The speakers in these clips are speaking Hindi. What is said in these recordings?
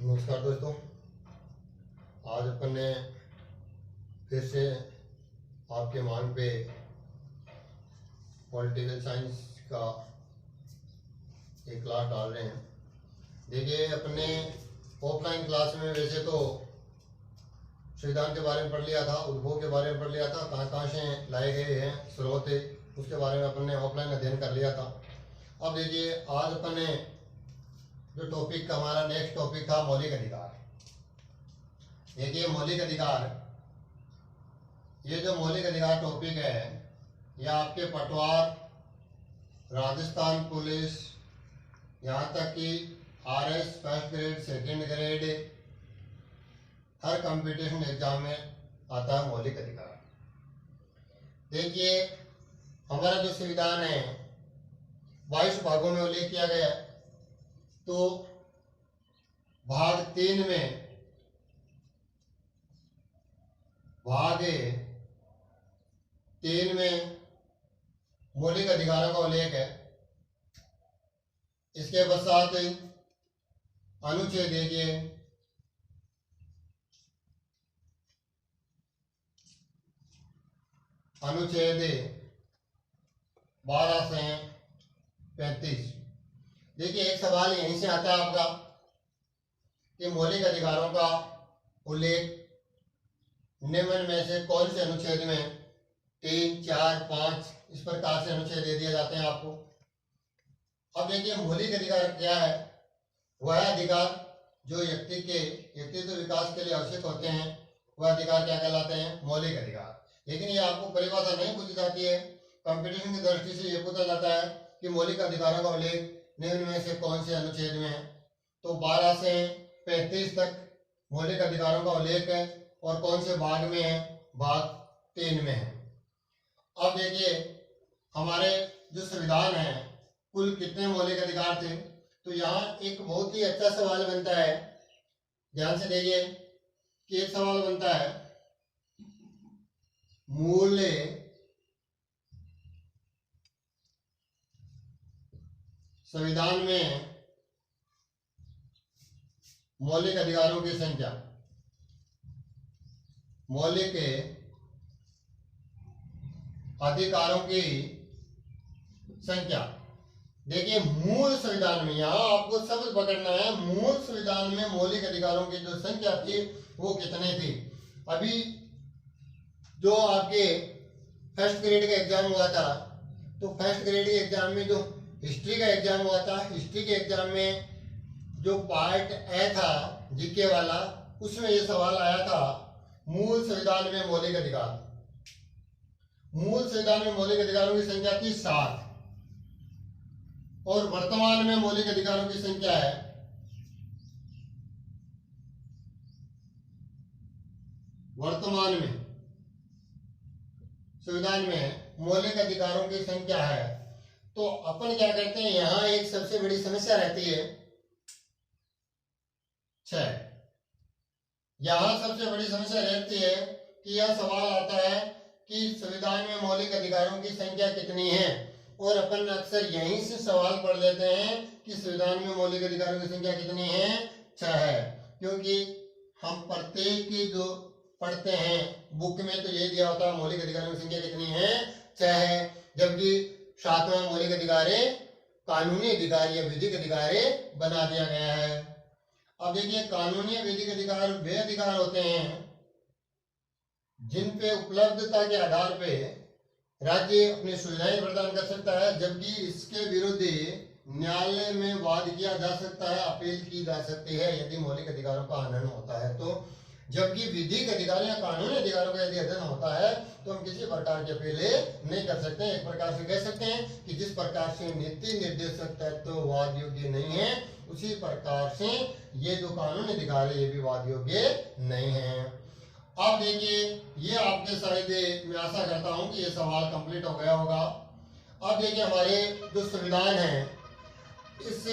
नमस्कार दोस्तों, आज अपन ने फिर से आपके मांग पे पॉलिटिकल साइंस का एक क्लास डाल रहे हैं। देखिए, अपने ऑफलाइन क्लास में वैसे तो संविधान के बारे में पढ़ लिया था, उद्भव के बारे में पढ़ लिया था, कहाँ कहाँ से लाए गए हैं स्रोत, उसके बारे में अपन ने ऑफलाइन अध्ययन कर लिया था। अब देखिए, आज अपन ने जो टॉपिक का हमारा नेक्स्ट टॉपिक था मौलिक अधिकार। देखिए, मौलिक अधिकार, ये जो मौलिक अधिकार टॉपिक है, यह आपके पटवार, राजस्थान पुलिस, यहाँ तक कि RS first grade, second grade, हर कंपटीशन एग्जाम में आता है मौलिक अधिकार। देखिए, हमारा जो संविधान है 22 भागों में उल्लेख किया गया है। तो भाग 3 में मौलिक अधिकारों का उल्लेख है। इसके पश्चात अनुच्छेद देखिए, अनुच्छेद 12 से 35। देखिए, एक सवाल यहीं से आता है आपका कि मौलिक अधिकारों का उल्लेख निम्न में से कौन से अनुच्छेद में 3, 4, 5 इस प्रकार से अनुच्छेद दे दिए जाते हैं आपको। अब देखिए, मौलिक अधिकार क्या है? वह अधिकार जो व्यक्तित्व विकास के लिए आवश्यक होते हैं, वह अधिकार क्या कहलाते हैं? मौलिक अधिकार। लेकिन ये आपको परिभाषा नहीं पूछी जाती है, कंपटीशन की दृष्टि से ये पूछा जाता है कि मौलिक अधिकारों का उल्लेख निम्न में से कौन से अनुच्छेद में है। तो 12 से 35 तक मौलिक अधिकारों का उल्लेख है, और कौन से भाग में है? भाग 3 में है। अब देखिए, हमारे जो संविधान है, कुल कितने मौलिक अधिकार थे? तो यहाँ एक बहुत ही अच्छा सवाल बनता है, ध्यान से देखिए कि एक सवाल बनता है, मूल संविधान में मौलिक अधिकारों की संख्या, मौलिक अधिकारों की संख्या। देखिए, मूल संविधान में, यहां आपको शब्द पकड़ना है, मूल संविधान में मौलिक अधिकारों की जो संख्या थी वो कितने थी। अभी जो आपके फर्स्ट ग्रेड का एग्जाम हुआ था, तो फर्स्ट ग्रेड के एग्जाम में जो हिस्ट्री का एग्जाम हुआ था, हिस्ट्री के एग्जाम में जो पार्ट ए था जीके वाला, उसमें ये सवाल आया था, मूल संविधान में मौलिक अधिकार। मूल संविधान में मौलिक अधिकारों की संख्या थी 7, और वर्तमान में मौलिक अधिकारों की संख्या है, वर्तमान में संविधान में मौलिक अधिकारों की संख्या है। तो अपन क्या करते हैं, यहां एक सबसे बड़ी समस्या रहती है 6। यहां सबसे बड़ी समस्या रहती है कि यह सवाल आता है कि संविधान में मौलिक अधिकारों की संख्या कितनी है, और अपन अक्सर यहीं से सवाल पढ़ लेते हैं कि संविधान में मौलिक अधिकारों की संख्या कितनी है? 6 है। क्योंकि हम प्रत्येक जो पढ़ते हैं बुक में तो ये दिया होता है मौलिक अधिकारों की संख्या कितनी है? 6 है। जबकि 7वां मौलिक अधिकार कानूनी अधिकार या विधिक अधिकार बना दिया गया है। अब देखिए, कानूनी विधिक अधिकार वे अधिकार होते हैं जिन पे उपलब्धता के आधार पे राज्य अपनी सुविधाएं प्रदान कर सकता है, जबकि इसके विरुद्ध न्यायालय में वाद किया जा सकता है, अपील की जा सकती है यदि मौलिक अधिकारों का हनन होता है तो। जबकि विधिक अधिकार या कानूनी अधिकारों का यदि हनन होता है तो हम किसी प्रकार की अपील नहीं कर सकते। एक प्रकार से कह सकते हैं कि जिस प्रकार से नीति निर्देशक तत्व वाद योग्य नहीं है, उसी प्रकार से ये जो कानूनी अधिकार है ये भी वाद योग्य नहीं है। अब देखिए, ये आपके शायद मैं आशा करता हूं कि ये सवाल कंप्लीट हो गया होगा। अब देखिए, हमारे जो संविधान है, इस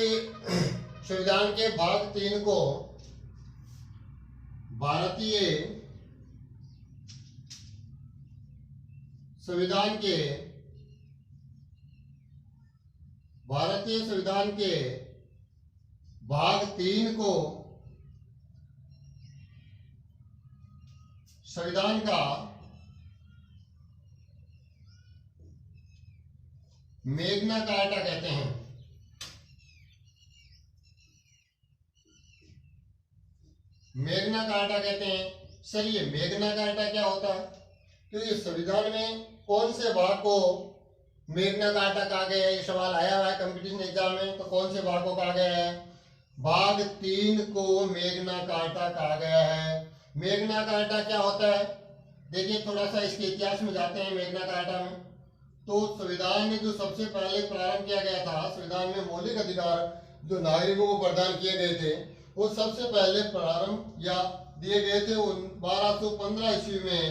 संविधान के भाग 3 को भारतीय संविधान के भाग 3 को संविधान का मेग्ना कार्टा कहते हैं। मेग्ना कार्टा कहते हैं। सर ये मेग्ना कार्टा क्या होता है? क्योंकि संविधान में कौन से भाग को मेग्ना कार्टा कहा गया है? ये सवाल आया हुआ है कंपटीशन एग्जाम में। तो कौन से भाग को कहा गया है? भाग 3 को मेग्ना कार्टा कहा गया है। मेग्ना कार्टा क्या होता है? देखिए थोड़ा सा इसके इतिहास में जाते हैं। मेग्ना कार्टा में तो संविधान में जो सबसे पहले प्रारंभ किया गया था, संविधान में मौलिक अधिकार जो नागरिकों को प्रदान किए गए थे, वो सबसे पहले प्रारंभ या दिए गए थे 1215 ईस्वी में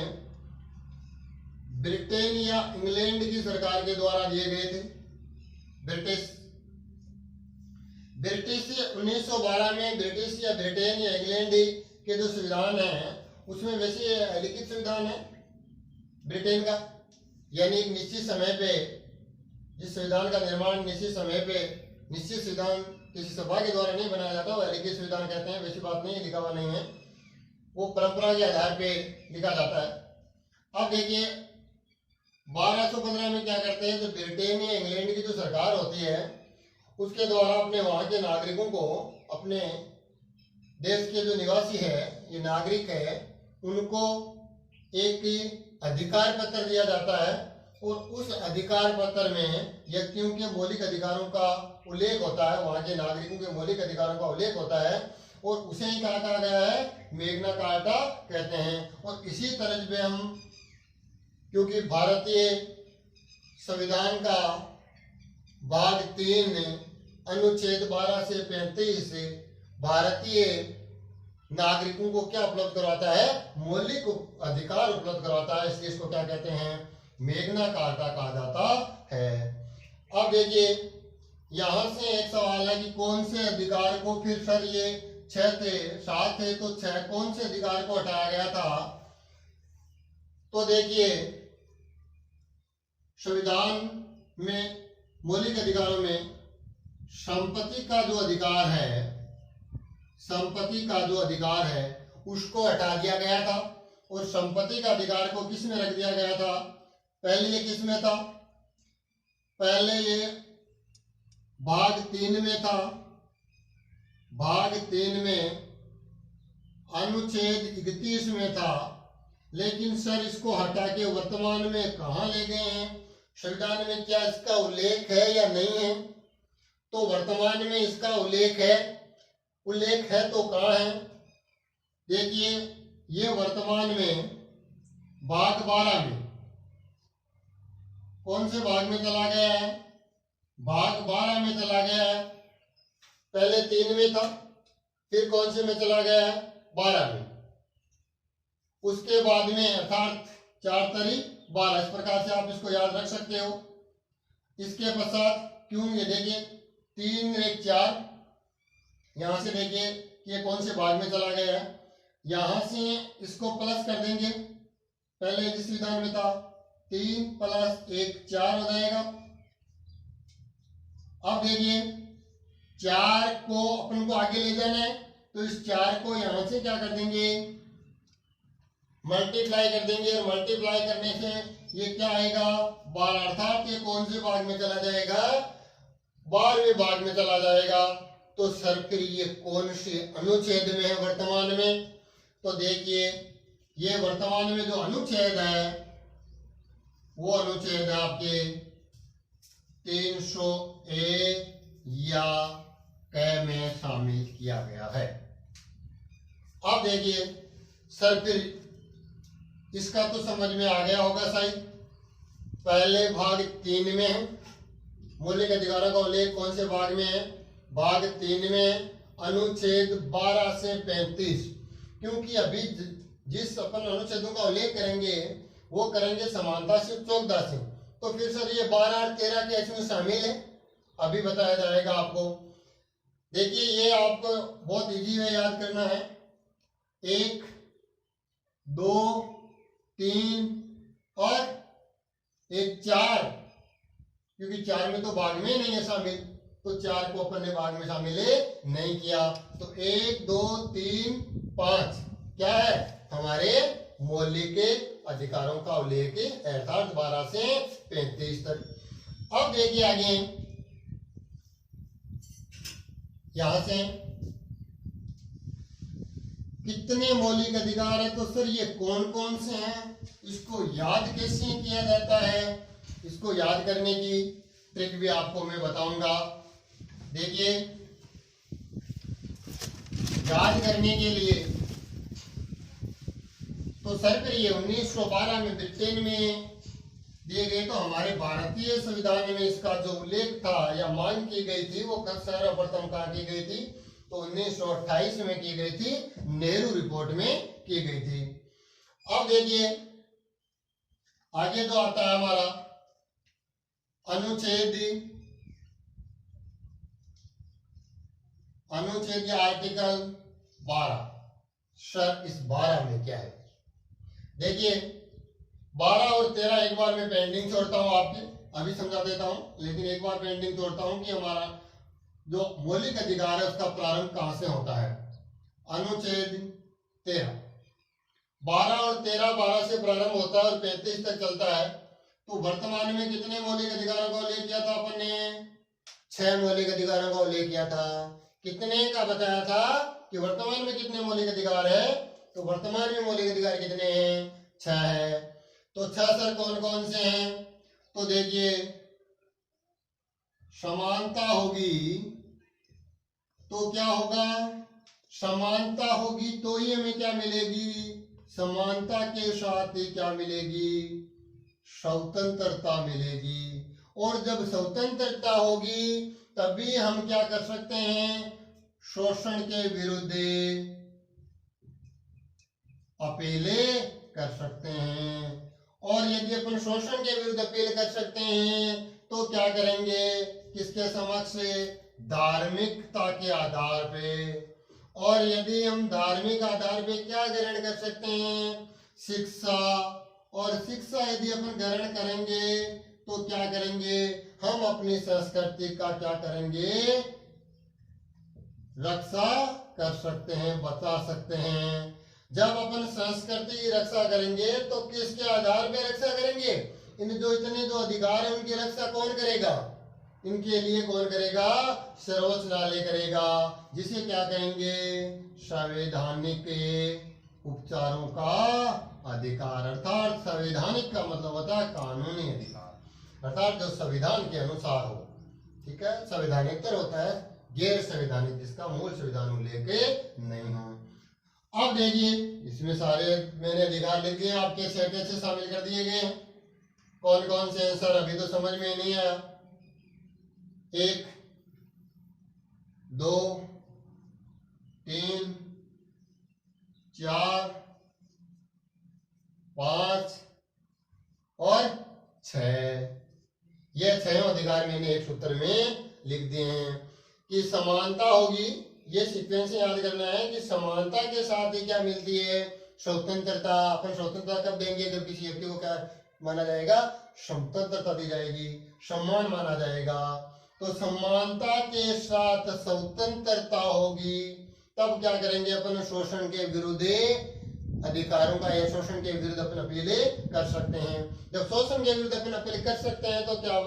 ब्रिटेन या इंग्लैंड की सरकार के द्वारा दिए गए थे। ब्रिटिश 1912 में ब्रिटिश या ब्रिटेन या इंग्लैंड के जो संविधान है उसमें वैसे लिखित संविधान है ब्रिटेन का, यानी एक निश्चित समय पे जिस संविधान का निर्माण निश्चित समय पे निश्चित संविधान किसी सभा के द्वारा नहीं बनाया जाता, वह लिखित संविधान कहते हैं। वैसी बात नहीं है, लिखा हुआ नहीं है, वो परंपरा के आधार पे लिखा जाता है। अब देखिए 1215 में क्या करते हैं, जो ब्रिटेन या इंग्लैंड की जो सरकार होती है उसके द्वारा अपने वहां के नागरिकों को, अपने देश के जो निवासी है, ये नागरिक है, उनको एक अधिकार पत्र दिया जाता है और उस अधिकार पत्र में व्यक्तियों के मौलिक अधिकारों का उल्लेख होता है, वहां के नागरिकों के मौलिक अधिकारों का उल्लेख होता है और उसे ही कहा गया है मेग्ना कार्टा कहते हैं। और इसी तरह पे हम, क्योंकि भारतीय संविधान का भाग 3 अनुच्छेद 12 से 35 भारतीय नागरिकों को क्या उपलब्ध करवाता है? मौलिक अधिकार उपलब्ध करवाता है, इसलिए इसको क्या कहते हैं? मेग्ना कार्टा कहा जाता है। अब देखिए यहां से एक सवाल है कि कौन से अधिकार को, फिर सर ये 6 थे 7 थे तो 6 कौन से अधिकार को हटाया गया था? तो देखिए संविधान में मौलिक अधिकारों में संपत्ति का जो अधिकार है, संपत्ति का जो अधिकार है उसको हटा दिया गया था। और संपत्ति का अधिकार को किस में रख दिया गया था? पहले ये किस में था? पहले ये भाग 3 में था। भाग 3 में अनुच्छेद 31 में था, लेकिन सर इसको हटा के वर्तमान में कहाँ ले गए हैं? संविधान में क्या इसका उल्लेख है या नहीं है? तो वर्तमान में इसका उल्लेख है। उल्लेख है तो कहाँ है? देखिए ये वर्तमान में भाग 12 में, कौन से भाग में चला गया है? भाग 12 में चला गया है। पहले 3 में था, फिर कौन से में चला गया है? 12 में। उसके बाद में अर्थात 4 तारीख 12, इस प्रकार से आप इसको याद रख सकते हो। इसके पश्चात क्यों, ये देखिए 3 1 4, यहां से देखिए कि ये कौन से भाग में चला गया है। यहां से इसको प्लस कर देंगे, पहले जिस विधान में था 3 + 1 4 हो जाएगा। अब देखिए 4 को अपन को आगे ले जाना है, तो इस 4 को यहां से क्या कर देंगे? मल्टीप्लाई कर देंगे। और मल्टीप्लाई करने से ये क्या आएगा? 12, अर्थात ये कौन से भाग में चला जाएगा? 12वें भाग में चला जाएगा। तो सर फिर ये कौन से अनुच्छेद में है वर्तमान में? तो देखिए ये वर्तमान में जो अनुच्छेद है वो अनुच्छेद है आपके 300A या क में शामिल किया गया है। अब देखिए सर फिर इसका तो समझ में आ गया होगा शायद। पहले भाग 3 में है, मौलिक अधिकारों का उल्लेख कौन से भाग में है? भाग 3 में अनुच्छेद 12 से 35। क्योंकि अभी जिस अपन अनुच्छेदों का उल्लेख करेंगे वो करेंगे समानता से, चौकदा से। तो फिर सर ये 12 और 13 के इसमें शामिल है, अभी बताया जाएगा आपको। देखिए ये आपको बहुत इजी है याद करना है। 1 2 3 और 1 4, क्योंकि 4 में तो भाग में नहीं है शामिल, तो 4 को अपन ने भाग में शामिल नहीं किया। तो 1 2 3 5 क्या है? हमारे मौलिक अधिकारों का उल्लेख अर्थात 12 से 35 तक। अब देखिए आगे यहां से कितने मौलिक अधिकार है, तो सर ये कौन कौन से हैं, इसको याद कैसे किया जाता है, इसको याद करने की ट्रिक भी आपको मैं बताऊंगा। देखिए याद करने के लिए तो सर फिर ये 1912 में ब्रिटेन में दिए गए, तो हमारे भारतीय संविधान में इसका जो उल्लेख था या मांग की गई थी वो सर्वप्रथम कहाँ की गई थी, तो 1928 में की गई थी, नेहरू रिपोर्ट में की गई थी। अब देखिए आगे जो आता है हमारा अनुच्छेद आर्टिकल 12। सर इस 12 में क्या है, देखिए 12 और 13 एक बार मैं पेंडिंग छोड़ता हूं, आपके अभी समझा देता हूं, लेकिन एक बार पेंडिंग छोड़ता हूं कि हमारा जो मौलिक अधिकार है उसका प्रारंभ कहां से होता है। अनुच्छेद 13 12 और 13 12 से प्रारंभ होता है और 35 तक चलता है। तो वर्तमान में कितने मौलिक अधिकारों का उल्लेख किया था अपन ने, 6 मौलिक अधिकारों का उल्लेख किया था। कितने का बताया था कि वर्तमान में कितने मौलिक अधिकार है, तो वर्तमान में मौलिक अधिकार कितने हैं, 6 है। तो 6 सर कौन कौन से हैं, तो देखिए समानता होगी तो क्या होगा, समानता होगी तो ही हमें क्या मिलेगी, समानता के साथ ही क्या मिलेगी, स्वतंत्रता मिलेगी। और जब स्वतंत्रता होगी तभी हम क्या कर सकते हैं, शोषण के विरुद्ध अपीले कर सकते हैं। और यदि अपन शोषण के विरुद्ध अपील कर सकते हैं तो क्या करेंगे, किसके समक्ष, धार्मिकता के आधार पे। और यदि हम धार्मिक आधार पे क्या ग्रहण कर सकते हैं, शिक्षा। और शिक्षा यदि अपन ग्रहण करेंगे तो क्या करेंगे, हम अपनी संस्कृति का क्या करेंगे, रक्षा कर सकते हैं, बचा सकते हैं। जब अपन संस्कृति की रक्षा करेंगे तो किसके आधार पे रक्षा करेंगे, इन जो इतने जो अधिकार है उनकी रक्षा कौन करेगा, इनके लिए कौन करेगा, सर्वोच्च न्यायालय करेगा, जिसे क्या कहेंगे, संवैधानिक उपचारों का अधिकार। अर्थात संवैधानिक का मतलब होता है कानूनी अधिकार, अर्थात जो संविधान के अनुसार हो। ठीक है, संवैधानिक होता है गैर संवैधानिक, जिसका मूल संविधान उल्लेख नहीं हो। अब देखिए इसमें सारे मैंने अधिकार लिख दिए, आपके सेट से शामिल कर दिए गए। कौन कौन से आंसर अभी तो समझ में नहीं आया, 1 2 3 4 5 और 6। ये 6 अधिकार मैंने एक सूत्र में लिख दिए हैं कि समानता होगी, ये सीक्वेंस याद करना है कि समानता के साथ ही क्या मिलती है, स्वतंत्रता। अपन स्वतंत्रता कब देंगे, जब किसी व्यक्ति को क्या माना जाएगा, स्वतंत्रता दी जाएगी, सम्मान माना जाएगा। तो समानता के साथ स्वतंत्रता होगी तब क्या करेंगे अपन, शोषण के विरुद्ध अधिकारों का या शोषण के विरुद्ध अपन अपील कर सकते हैं। जब शोषण के विरुद्ध अपन अपील कर सकते हैं तो क्या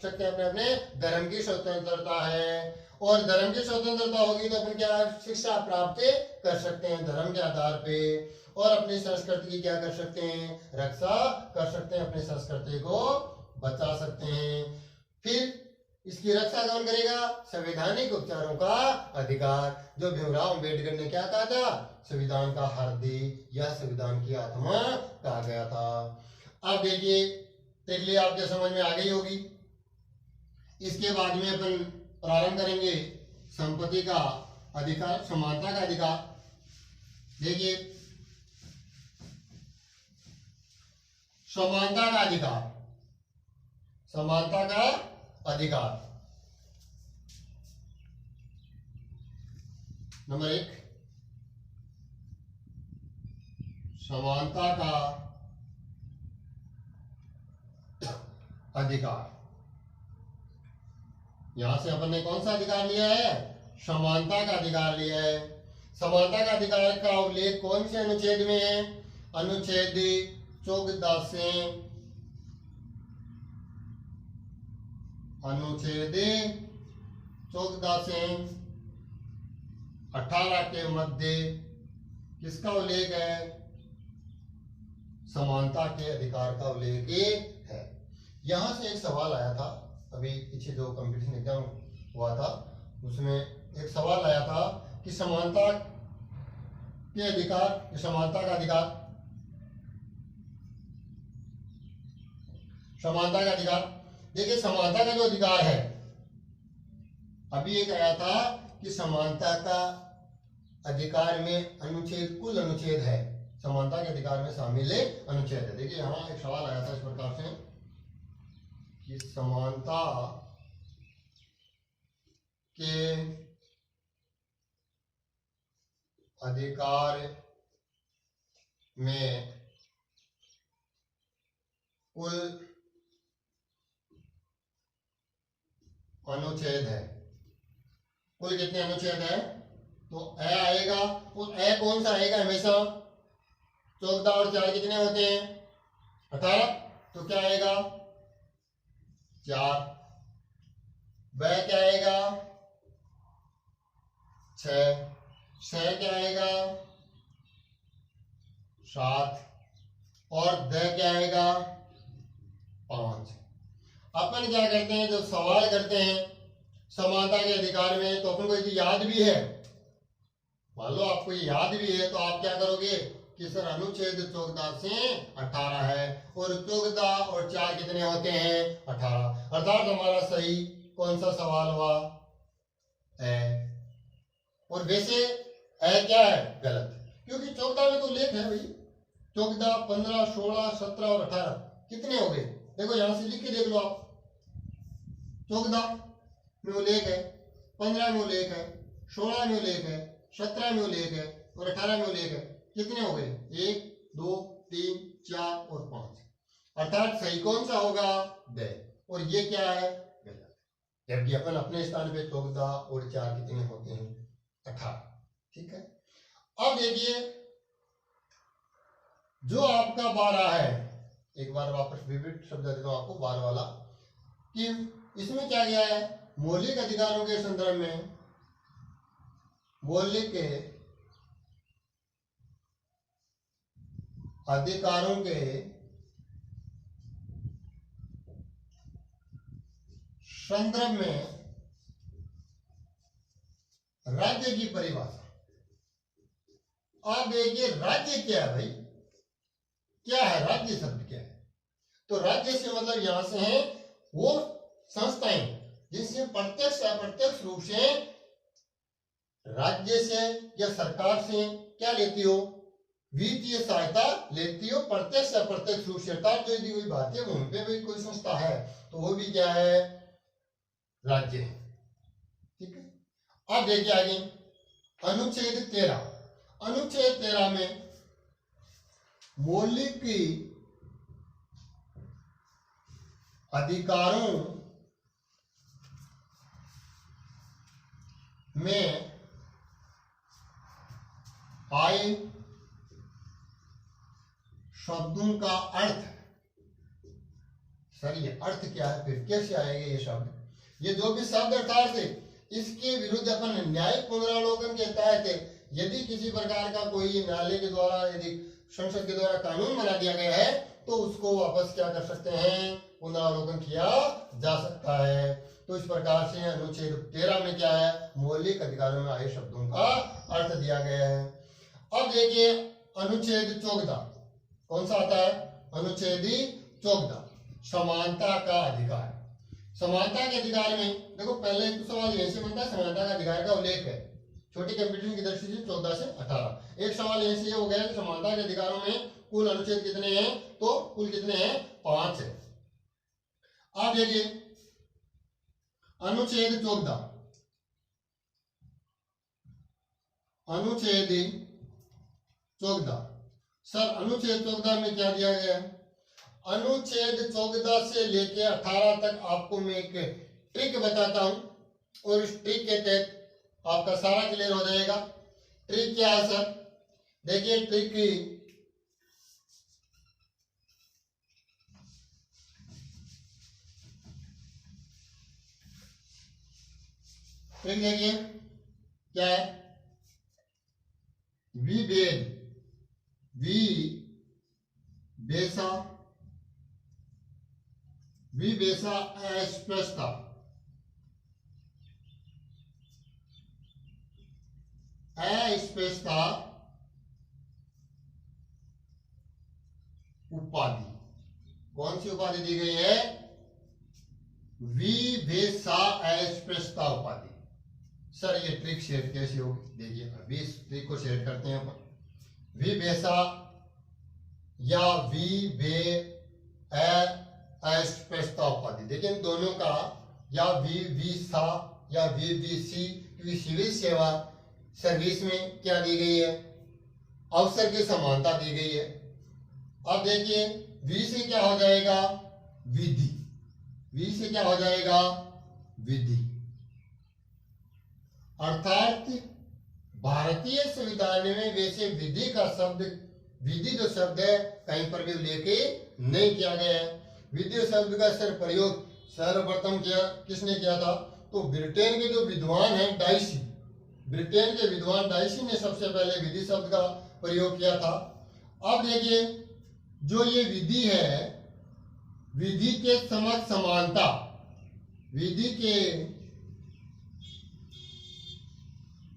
सकते हैं, अपने अपने धर्म की स्वतंत्रता है। और धर्म की स्वतंत्रता होगी तो अपन क्या शिक्षा प्राप्त कर सकते हैं धर्म के आधार पे, और अपनी संस्कृति की क्या कर सकते हैं, रक्षा कर सकते हैं, अपनी संस्कृति को बचा सकते हैं। फिर इसकी रक्षा कौन करेगा, संवैधानिक उपचारों का अधिकार, जो भीमराव अंबेडकर ने क्या कहा था, संविधान का हृदय या संविधान की आत्मा कहा गया था। अब देखिए तकलीफ आपके समझ में आ गई होगी। इसके बाद में अपन प्रारंभ करेंगे संपत्ति का अधिकार, समानता का अधिकार। देखिए समानता का अधिकार, समानता का अधिकार नंबर 1, समानता का अधिकार। यहां से अपन ने कौन सा अधिकार लिया है, समानता का अधिकार लिया है। समानता का अधिकार का उल्लेख कौन से अनुच्छेद में है, अनुच्छेद 14 से अनुच्छेद 14 से 18 के मध्य किसका उल्लेख है? समानता के अधिकार का उल्लेख है। यहां से एक सवाल आया था, अभी पीछे जो कंपटीशन एग्जाम हुआ था उसमें एक सवाल आया था कि समानता के अधिकार, समानता का अधिकार, समानता का अधिकार, देखिए समानता का जो अधिकार है, अभी एक आया था कि समानता का अधिकार में अनुच्छेद, कुल अनुच्छेद है, समानता के अधिकार में शामिल अनुच्छेद है। देखिए यहां एक सवाल आया था इस प्रकार से कि समानता के अधिकार में कुल अनुच्छेद है, कुल कितने अनुच्छेद है? तो ए आएगा, और ए कौन सा आएगा? हमेशा 14 और 4 कितने होते हैं? 18। तो क्या आएगा? 4। ब क्या आएगा? 6। छ क्या आएगा? 7। और द क्या आएगा? 5। अपन क्या करते हैं, जब सवाल करते हैं समानता के अधिकार में, तो अपन को यदि याद भी है, मान लो आपको ये याद भी है, तो आप क्या करोगे कि सर अनुच्छेद 14 से 18 है, और 14 और 4 कितने होते हैं? 18। अर्थात हमारा सही कौन सा सवाल हुआ? ए। और वैसे ए क्या है? गलत, क्योंकि 14 में तो उल्लेख है भाई, 14, 15, 16, 17 और 18 कितने हो गए? देखो यहां से लिख के देख लो आप, 14 में उल्लेख है, 15 में उल्लेख है, 16 में उल्लेख है, 17 में उल्लेख है, और 18 में उल्लेख है। कितने हो गए? 1, 2, 3, 4 और 5। अर्थात सही कौन सा होगा? द। और ये क्या है? गलत। जबकि अपन अपने स्थान पे 14 और 4 कितने होते हैं? 18। ठीक है। अब देखिए जो आपका 12 है, एक बार वापस विविध शब्द देता हूं आपको, 12 वाला, कि इसमें क्या गया है? मौलिक अधिकारों के संदर्भ में मौलिक अधिकारों के संदर्भ में राज्य की परिभाषा। आप देखिए राज्य क्या है भाई? क्या है राज्य? शब्द क्या है? तो राज्य से मतलब यहां से है वो संस्थाएं जिनसे प्रत्यक्ष अप्रत्यक्ष रूप से राज्य से या सरकार से क्या लेती हो? वित्तीय सहायता लेती हो, प्रत्यक्ष अप्रत्यक्ष रूप से। अर्थात जो यदि कोई भारतीय भूमि पे भी कोई संस्था है तो वो भी क्या है? राज्य है। ठीक है। अब देखिए आगे अनुच्छेद 13। अनुच्छेद 13 में मौलिक अधिकारों में आए शब्दों का अर्थ। सर ये अर्थ क्या है? फिर कैसे आएंगे ये शब्द? ये जो भी शब्द अर्थात से इसके विरुद्ध अपन न्यायिक पुनरावलोकन के तहत यदि किसी प्रकार का कोई न्यायालय के द्वारा, यदि संसद के द्वारा कानून बना दिया गया है, तो उसको वापस क्या कर सकते हैं? पुनरावलोकन किया जा सकता है। तो इस प्रकार से अनुच्छेद 13 में क्या है? मौलिक अधिकारों में आए शब्दों का अर्थ दिया गया है। अब देखिए अनुच्छेद 14 कौन सा आता है? अनुच्छेद 14 समानता का अधिकार। समानता के अधिकार में देखो पहले एक सवाल यहीं से बनता है, समानता का अधिकार का उल्लेख है छोटी कंप्यूटर की दृष्टि से 14 से 18। एक सवाल यहीं से ये हो गया कि समानता के अधिकारों में कुल अनुच्छेद कितने हैं? तो कुल कितने हैं? 5 है। आप देखिए अनुच्छेद 14, अनुच्छेद 14। सर अनुच्छेद 14 में क्या दिया गया है? अनुच्छेद 14 से लेके 18 तक आपको मैं एक ट्रिक बताता हूं, और इस ट्रिक के तहत आपका सारा क्लियर हो जाएगा। ट्रिक क्या है सर? देखिए ट्रिक ट्रिक देखिए क्या है, विभेद विभेषा विभेषा अस्पृश्यता अस्पृश्यता उपाधि। कौन सी उपाधि दी गई है? विभेषा अस्पृश्यता उपाधि। सर ये ट्रिक शेयर कैसे होगी? देखिए अभी इस ट्रिक को शेयर करते हैं अपन। विभेषा या अस्पृश्यता उपाधि, देखिए इन दोनों का या विभीषा या विभीषी, क्योंकि सिविल सेवा सर्विस में क्या दी गई है? अवसर की समानता दी गई है। अब देखिए वी से क्या हो जाएगा? विधि। वी से क्या हो जाएगा? विधि। अर्थात भारतीय संविधान में वैसे विधि का शब्द, विधि जो शब्द है कहीं पर भी लेके नहीं किया गया है। विधि शब्द का सर प्रयोग सर्वप्रथम किसने किया था? तो ब्रिटेन के जो विद्वान हैं डाइसी, ब्रिटेन के विद्वान डाइसी ने सबसे पहले विधि शब्द का प्रयोग किया था। अब देखिए जो ये विधि है, विधि के समक्ष समानता, विधि के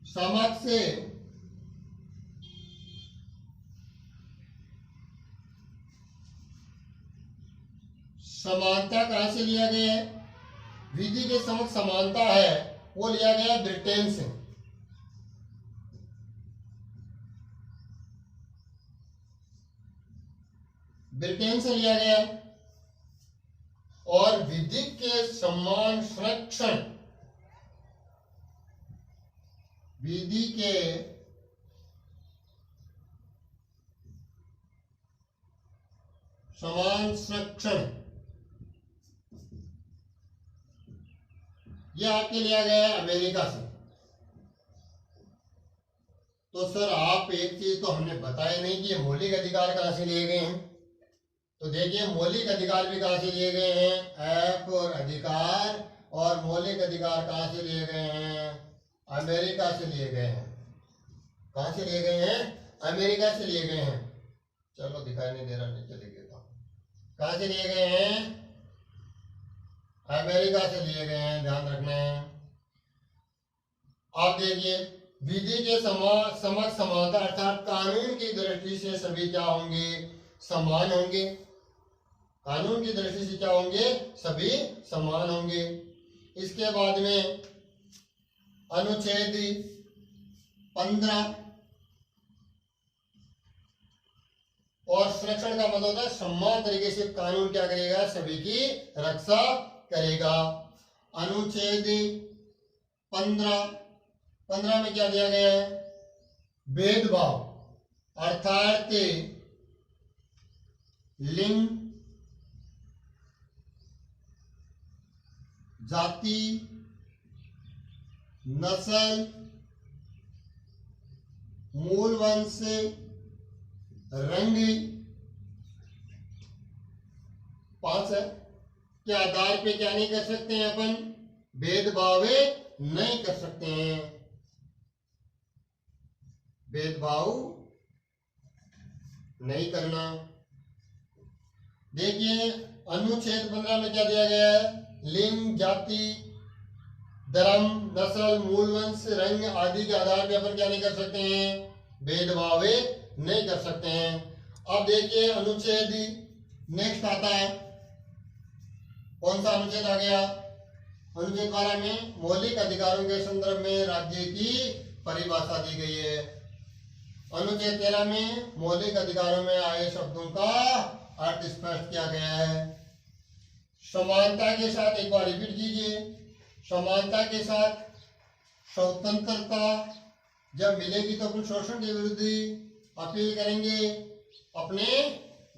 समक्ष समानता कहां से लिया गया है? विधि के समक्ष समानता है वो लिया गया ब्रिटेन से। ब्रिटेन से लिया गया। और विधि के समान संरक्षण, विधि के समान संरक्षण यह आपके लिया गया है अमेरिका से। तो सर आप एक चीज तो हमने बताया नहीं कि मौलिक अधिकार कहां से लिए गए हैं। तो देखिए मौलिक अधिकार भी कहां से लिए गए हैं? एफ और अधिकार, और मौलिक अधिकार कहां से लिए गए हैं? अमेरिका से लिए गए हैं। कहां से लिए गए हैं? अमेरिका से लिए गए हैं। चलो दिखाई नहीं दे रहा, नीचे लिख देता हूं। कहां से लिए गए हैं? अमेरिका से लिए गए हैं, ध्यान रखना है। आप देखिए विधि के समक्ष समानता अर्थात कानून की दृष्टि से सभी क्या होंगे? समान होंगे। कानून की दृष्टि से क्या होंगे? सभी समान होंगे। इसके बाद में अनुच्छेद 15 और संरक्षण का मतलब होता है समान तरीके से कानून क्या करेगा? सभी की रक्षा करेगा। अनुच्छेद 15 में क्या दिया गया है? भेदभाव अर्थात लिंग, जाति, नस्ल, मूल वंश, रंग, 5 है के आधार पे क्या नहीं कर सकते हैं? अपन भेदभाव नहीं कर सकते हैं। भेदभाव नहीं करना। देखिए अनुच्छेद 15 में क्या दिया गया है? लिंग, जाति, धर्म, नस्ल, मूल वंश, रंग आदि के आधार पे अपन क्या नहीं कर सकते हैं? भेदभाव नहीं कर सकते हैं। अब देखिए अनुच्छेद नेक्स्ट आता है, कौन सा अनुच्छेद आ गया? अनुच्छेद 12 में मौलिक अधिकारों के संदर्भ में राज्य की परिभाषा दी गई है। अनुच्छेद 13 में मौलिक अधिकारों में आए शब्दों का अर्थ स्पष्ट किया गया है। समानता के साथ, एक बार रिपीट कीजिए, समानता के साथ स्वतंत्रता जब मिलेगी तो अपन शोषण के विरुद्ध अपील करेंगे, अपने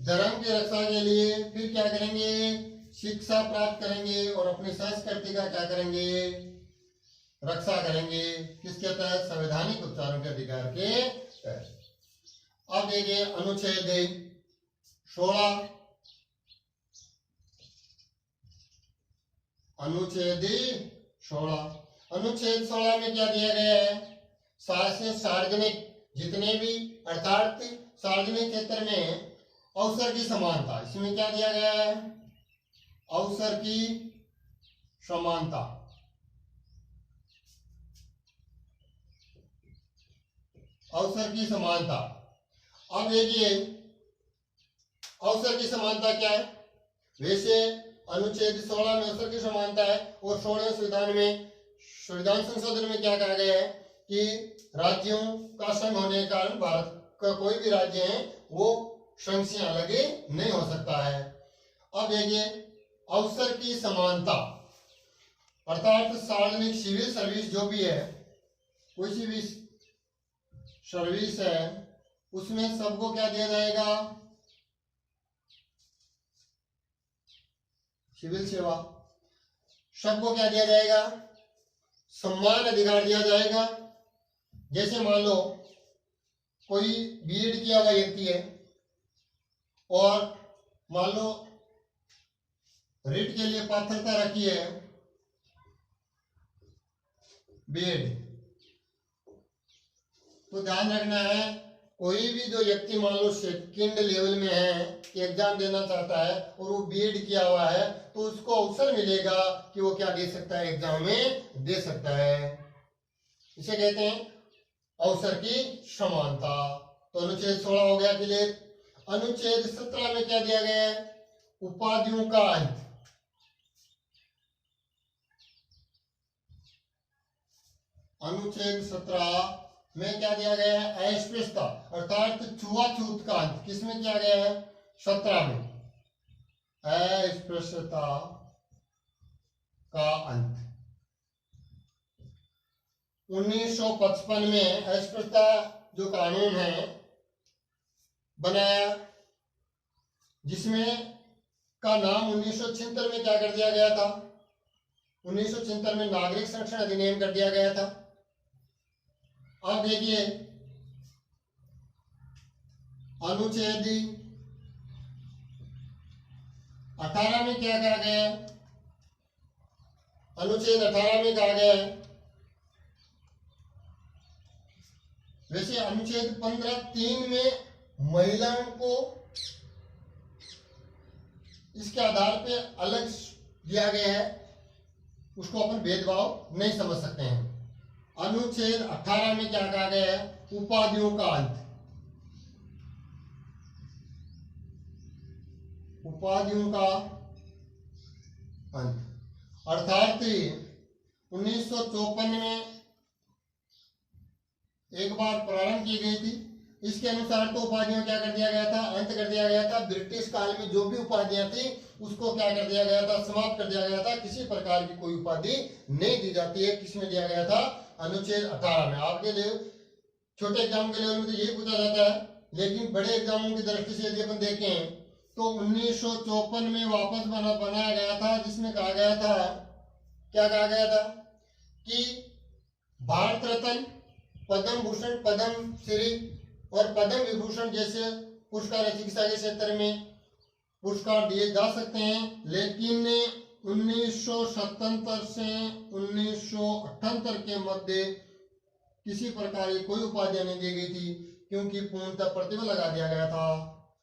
धर्म की रक्षा के लिए फिर क्या करेंगे? शिक्षा प्राप्त करेंगे और अपनी संस्कृति का क्या करेंगे? रक्षा करेंगे। किसके तहत? संवैधानिक उपचारों के अधिकार के तहत। अब देखिए अनुच्छेद 16, अनुच्छेद 16 अनुच्छेद 16 में क्या दिया गया है? सार्वजनिक जितने भी अर्थात सार्वजनिक क्षेत्र में अवसर की समानता, इसमें क्या दिया गया है? अवसर की समानता। अवसर की समानता। अब देखिए अवसर की समानता क्या है? वैसे अनुच्छेद 16 में अवसर की समानता है और 16वें संविधान संशोधन में क्या कहा गया है कि राज्यों का संघ होने के कारण भारत का कोई भी राज्य है वो संघ से अलग नहीं हो सकता है। अब देखिए अवसर की समानता अर्थात सार्वजनिक सिविल सर्विस जो भी है, कोई भी सर्विस है उसमें सबको क्या दिया जाएगा? सिविल सेवा, सबको क्या दिया जाएगा? समान अधिकार दिया जाएगा। जैसे मान लो कोई बीएड किया हुआ व्यक्ति है और मान लो रिट के लिए पात्रता रखी है बीएड, तो ध्यान रखना है कोई भी जो व्यक्ति मान लो सेकंड लेवल में है, एग्जाम देना चाहता है और वो बीएड किया हुआ है तो उसको अवसर मिलेगा कि वो क्या दे सकता है? एग्जाम में दे सकता है। इसे कहते हैं अवसर की समानता। तो अनुच्छेद 16 हो गया क्लियर। अनुच्छेद 17 में क्या दिया गया है? उपाधियों का अंत। अनुच्छेद 17 में क्या दिया गया है? अस्पृश्यता अर्थात छुआछूत का अंत किसमें किया गया है? 17 में अस्पृश्यता का अंत। 1955 में अस्पृश्यता जो कानून है बनाया, जिसमें का नाम 1976 में क्या कर दिया गया था? 1976 में नागरिक संरक्षण अधिनियम कर दिया गया था। अब देखिए अनुच्छेद 18 में क्या कहा गया है? अनुच्छेद 18 में कहा गया है, वैसे अनुच्छेद 15(3) में महिलाओं को इसके आधार पे अलग दिया गया है, उसको अपन भेदभाव नहीं समझ सकते हैं। अनुच्छेद 18 में क्या कहा गया है? उपाधियों का अंत। उपाधियों का अंत अर्थात 1954 में एक बार प्रारंभ की गई थी। इसके अनुसार तो उपाधियों क्या कर दिया गया था? अंत कर दिया गया था। ब्रिटिश काल में जो भी उपाधियां थी उसको क्या कर दिया गया था? समाप्त कर दिया गया था। किसी प्रकार की कोई उपाधि नहीं दी जाती है। किसमें दिया गया था? अनुच्छेद 18 में। आपके लिए छोटे एग्जाम के लेवल में तो यही पूछा जाता है, लेकिन बड़े एग्जामों की दृष्टि से यदि अपन देखें तो 1954 में वापस बनाया गया था, जिसमें कहा गया था, क्या कहा गया था कि भारत रत्न, पद्म भूषण, पद्म श्री और पद्म विभूषण जैसे पुरस्कार चिकित्सा के क्षेत्र में पुरस्कार दिए जा सकते हैं, लेकिन 1977 से 1978 के मध्य किसी प्रकार की कोई उपाधियां नहीं दी गई थी, क्योंकि पूर्णतः प्रतिबंध लगा दिया गया था।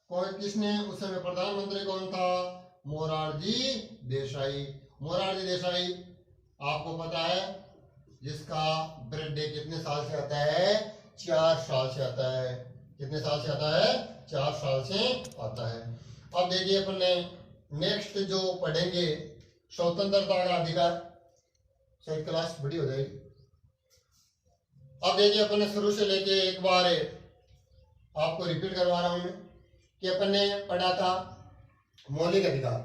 कौन, किसने? उस समय प्रधानमंत्री कौन था? मोरारजी देसाई। मोरारजी देसाई आपको पता है, जिसका बर्थडे कितने साल से आता है? 4 साल से आता है। कितने साल से आता है? 4 साल से आता है। अब देखिए अपन ने नेक्स्ट जो पढ़ेंगे स्वतंत्रता का अधिकार, शायद क्लास बड़ी हो जाएगी। अब देखिए अपन ने शुरू से लेके एक बार आपको रिपीट करवा रहा हूं मैं कि अपन ने पढ़ा था मौलिक अधिकार।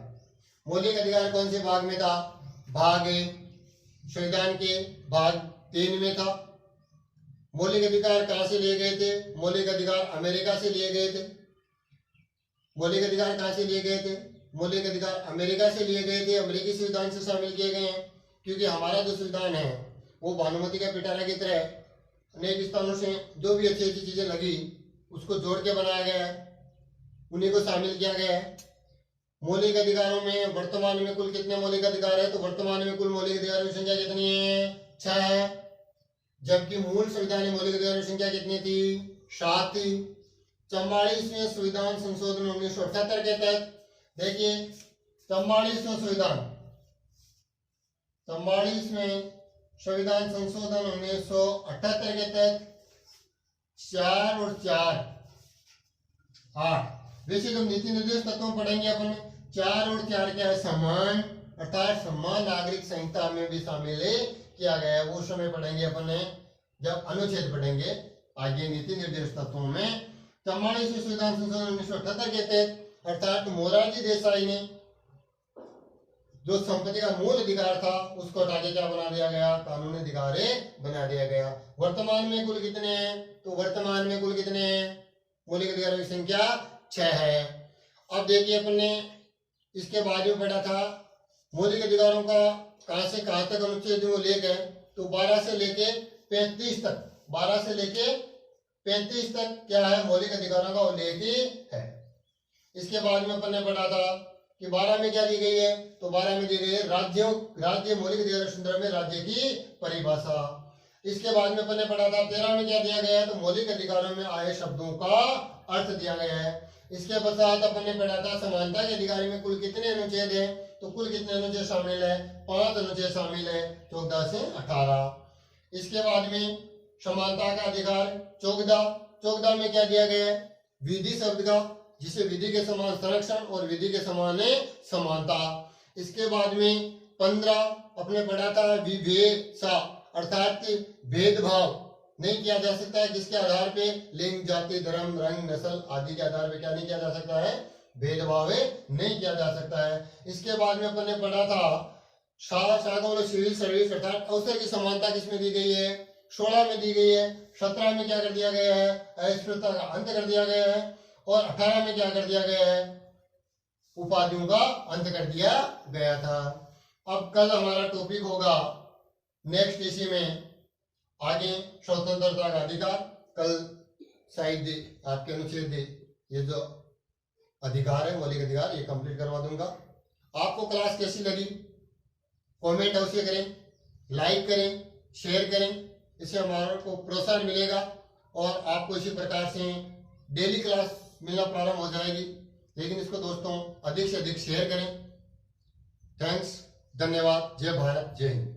मौलिक अधिकार कौन से भाग में था? भाग संविधान के भाग 3 में था। मौलिक अधिकार कहां से लिए गए थे? मौलिक अधिकार अमेरिका से लिए गए थे। मौलिक अधिकार कहां से लिए गए थे? मौलिक अधिकार अमेरिका से लिए गए थे। अमेरिकी संविधान से शामिल किए गए हैं, क्योंकि हमारा जो संविधान है वो भानुमति का पिटारा की तरह अनेक स्थानों से जो भी अच्छी अच्छी चीजें लगी उसको जोड़ के बनाया गया है, उन्हीं को शामिल किया गया है। मौलिक अधिकारों में वर्तमान में कुल कितने मौलिक अधिकार है? तो वर्तमान में कुल मौलिक अधिकारों की संख्या कितनी है? 6 है, जबकि मूल संविधान में मौलिक अधिकारों की संख्या कितनी थी? 7 थी। 44वें संविधान संशोधन 1978 के तहत देखिए 44वें संविधान संशोधन 1978 के तहत 4 और 4 8। वैसे जब नीति निर्देश तत्वों पढ़ेंगे अपन 4 और 4 क्या है? समान, अर्थात समान नागरिक संहिता में भी शामिल किया गया है। वो समय पढ़ेंगे अपन जब अनुच्छेद पढ़ेंगे आगे नीति निर्देश तत्वों में। 44वें संविधान संशोधन 1978 के तहत अर्थात मोरारजी देसाई ने जो संपत्ति का मूल अधिकार था उसको हटा के क्या बना दिया गया? कानूनी अधिकार बना दिया गया। वर्तमान में कुल कितने हैं? तो वर्तमान में कुल कितने हैं? मौलिक अधिकारों की संख्या 6 है। अब देखिए अपन ने इसके बाद में पढ़ा था मौलिक अधिकारों का कहां से कहां तक अनुच्छेद वो लेके, तो 12 से लेके 35 तक, 12 से लेके 35 तक क्या है? मौलिक अधिकारों का उल्लेख है। इसके बाद में अपन ने पढ़ा था कि 12 में क्या दी गई है? तो 12 में दी गई है राज्य मौलिक अधिकार संदर्भ में राज्य की परिभाषा। इसके बाद में अपन ने पढ़ा था 13 में क्या दिया गया है? तो मौलिक अधिकारों में आए शब्दों का अर्थ दिया गया है। इसके पश्चात अपन ने पढ़ा था समानता के अधिकार में कुल कितने अनुच्छेद हैं? तो कुल कितने अनुच्छेद शामिल है? 5 अनुच्छेद शामिल है, 14 से 18। इसके बाद में समानता का अधिकार 14 में क्या दिया गया है? विधि शब्द का, जिसे विधि के समान संरक्षण और विधि के समान समानता। इसके बाद में 15 अपने पढ़ा था विभेषा, अर्थात भेदभाव नहीं किया जा सकता है। किसके आधार पे? लिंग, जाति, धर्म, रंग, नस्ल आदि के आधार पे क्या नहीं किया जा सकता है? भेदभाव नहीं किया जा सकता है। इसके बाद में अपन ने पढ़ा था सिविल सर्विस अर्थात अवसर की समानता किसमें दी गई है? 16 में दी गई है। 17 में क्या कर दिया गया है? अस्पृश्यता का अंत कर दिया गया है। और 18 में क्या कर दिया गया है? उपाधियों का अंत कर दिया गया था। अब कल हमारा टॉपिक होगा नेक्स्ट इसी में आगे स्वतंत्रता का अधिकार। कल शायद आपके अनुच्छेद ये जो अधिकार है मौलिक अधिकार ये कंप्लीट करवा दूंगा। आपको क्लास कैसी लगी कमेंट अवश्य करें, लाइक करें, शेयर करें, इससे हमारे को प्रोत्साहन मिलेगा और आपको इसी प्रकार से डेली क्लास मिलना प्रारंभ हो जाएगी। लेकिन इसको दोस्तों अधिक से अधिक शेयर करें। थैंक्स, धन्यवाद। जय भारत, जय हिंद।